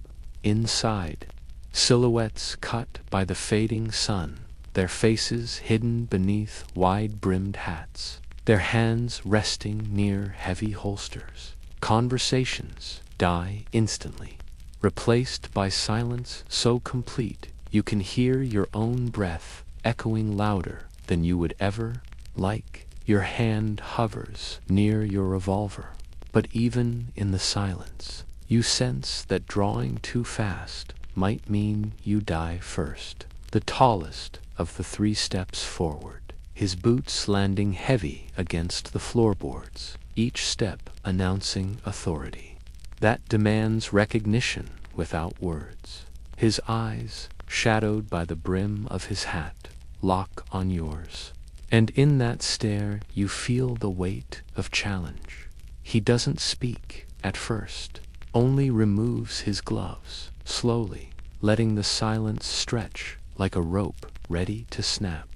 inside, silhouettes cut by the fading sun, their faces hidden beneath wide-brimmed hats, their hands resting near heavy holsters. Conversations die instantly, replaced by silence so complete you can hear your own breath echoing louder than you would ever like. Your hand hovers near your revolver, but even in the silence, you sense that drawing too fast might mean you die first. The tallest of the 3 steps forward, his boots landing heavy against the floorboards, each step announcing authority that demands recognition without words. His eyes, shadowed by the brim of his hat, lock on yours, and in that stare you feel the weight of challenge. He doesn't speak at first, only removes his gloves, slowly, letting the silence stretch like a rope ready to snap.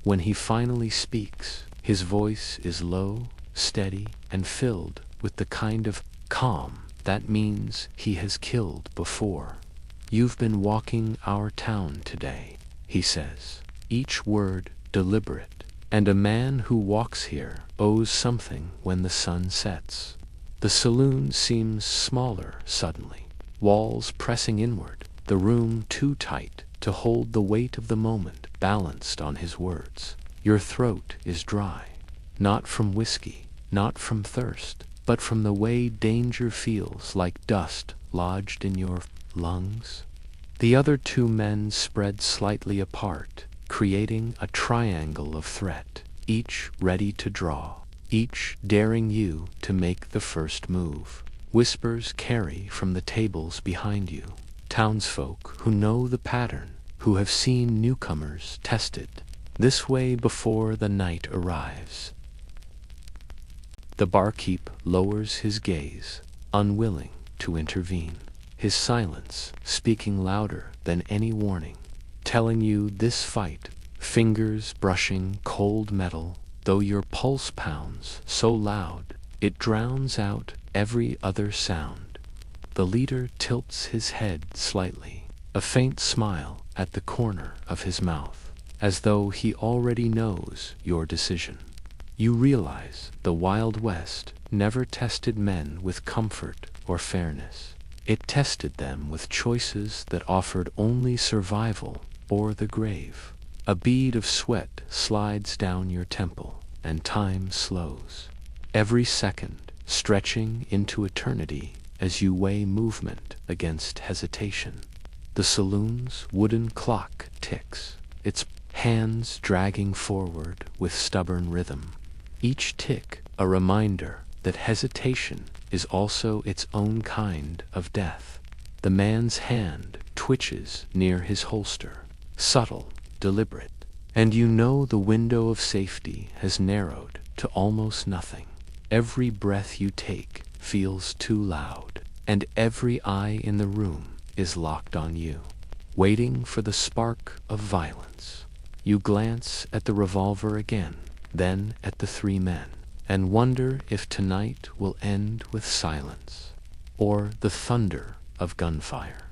When he finally speaks, his voice is low, steady, and filled with the kind of calm that means he has killed before. "You've been walking our town today," he says, each word deliberate, "and a man who walks here owes something when the sun sets." The saloon seems smaller suddenly, walls pressing inward, the room too tight to hold the weight of the moment balanced on his words. Your throat is dry, not from whiskey, not from thirst, but from the way danger feels like dust lodged in your lungs. The other 2 men spread slightly apart, creating a triangle of threat, each ready to draw, each daring you to make the first move. Whispers carry from the tables behind you, townsfolk who know the pattern, who have seen newcomers tested this way before the night arrives. The barkeep lowers his gaze, unwilling to intervene, his silence speaking louder than any warning, telling you this fight, fingers brushing cold metal, though your pulse pounds so loud it drowns out every other sound. The leader tilts his head slightly, a faint smile at the corner of his mouth, as though he already knows your decision. You realize the Wild West never tested men with comfort or fairness. It tested them with choices that offered only survival or the grave. A bead of sweat slides down your temple, and time slows. Every second stretching into eternity as you weigh movement against hesitation. The saloon's wooden clock ticks, its hands dragging forward with stubborn rhythm. Each tick a reminder that hesitation is also its own kind of death. The man's hand twitches near his holster, subtle, deliberate, and you know the window of safety has narrowed to almost nothing. Every breath you take feels too loud, and every eye in the room is locked on you, waiting for the spark of violence. You glance at the revolver again, then at the three men, and wonder if tonight will end with silence or the thunder of gunfire.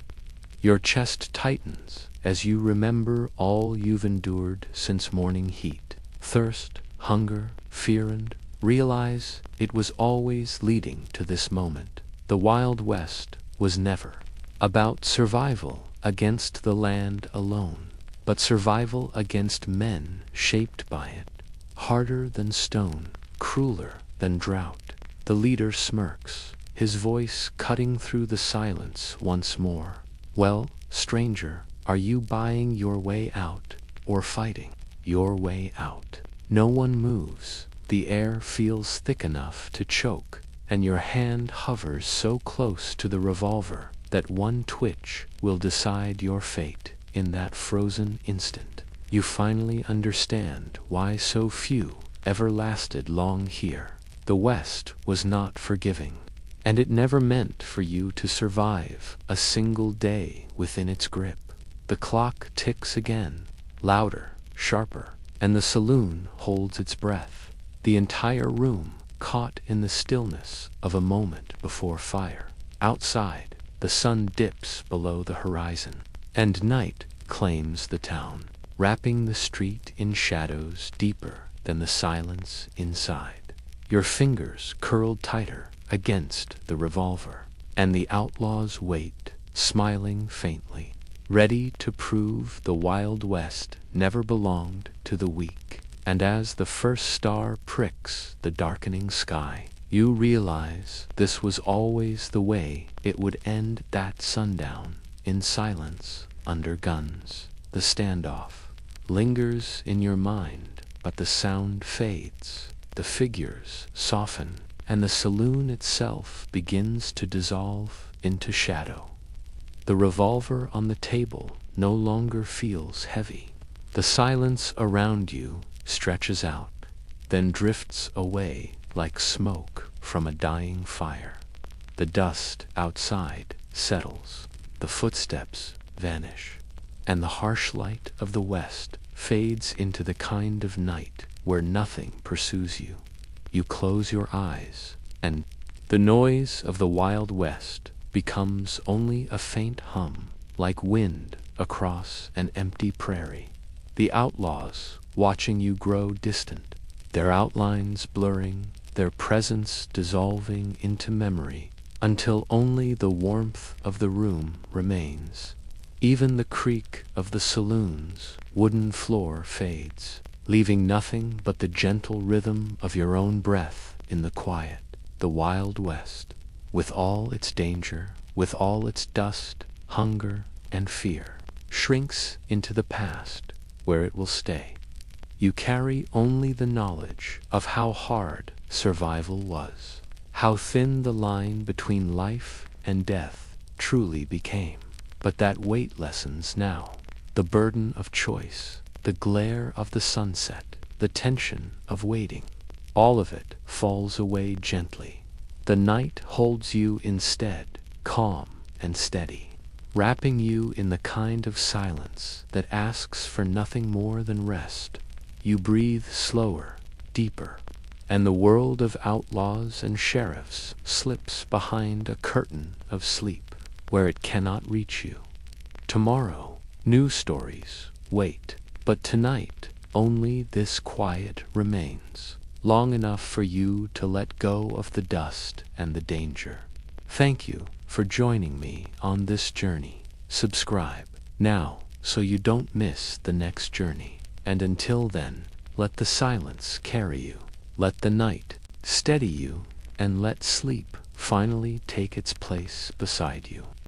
Your chest tightens as you remember all you've endured since morning heat, thirst, hunger, fear, and realize it was always leading to this moment. The Wild West was never about survival against the land alone, but survival against men shaped by it, harder than stone, crueler than drought. The leader smirks, his voice cutting through the silence once more. Well, stranger, are you buying your way out or fighting your way out? No one moves. The air feels thick enough to choke, and your hand hovers so close to the revolver that one twitch will decide your fate. In that frozen instant, you finally understand why so few ever lasted long here. The West was not forgiving, and it never meant for you to survive a single day within its grip. The clock ticks again, louder, sharper, and the saloon holds its breath. The entire room caught in the stillness of a moment before fire. Outside, the sun dips below the horizon, and night claims the town, wrapping the street in shadows deeper than the silence inside. Your fingers curled tighter against the revolver, and the outlaws wait, smiling faintly, ready to prove the Wild West never belonged to the weak. And as the first star pricks the darkening sky, you realize this was always the way it would end that sundown, in silence, under guns. The standoff lingers in your mind, but the sound fades, the figures soften, and the saloon itself begins to dissolve into shadow. The revolver on the table no longer feels heavy. The silence around you stretches out, then drifts away like smoke from a dying fire. The dust outside settles, the footsteps vanish, and the harsh light of the west fades into the kind of night where nothing pursues you. You close your eyes, and the noise of the Wild West becomes only a faint hum, like wind across an empty prairie. The outlaws watching you grow distant, their outlines blurring, their presence dissolving into memory, until only the warmth of the room remains. Even the creak of the saloon's wooden floor fades, leaving nothing but the gentle rhythm of your own breath in the quiet. The Wild West, with all its danger, with all its dust, hunger, and fear, shrinks into the past, where it will stay. You carry only the knowledge of how hard survival was, how thin the line between life and death truly became. But that weight lessens now. The burden of choice, the glare of the sunset, the tension of waiting, all of it falls away gently. The night holds you instead, calm and steady, wrapping you in the kind of silence that asks for nothing more than rest. You breathe slower, deeper, and the world of outlaws and sheriffs slips behind a curtain of sleep where it cannot reach you. Tomorrow, new stories wait, but tonight, only this quiet remains, long enough for you to let go of the dust and the danger. Thank you for joining me on this journey. Subscribe now so you don't miss the next journey. And until then, let the silence carry you. Let the night steady you, and let sleep finally take its place beside you.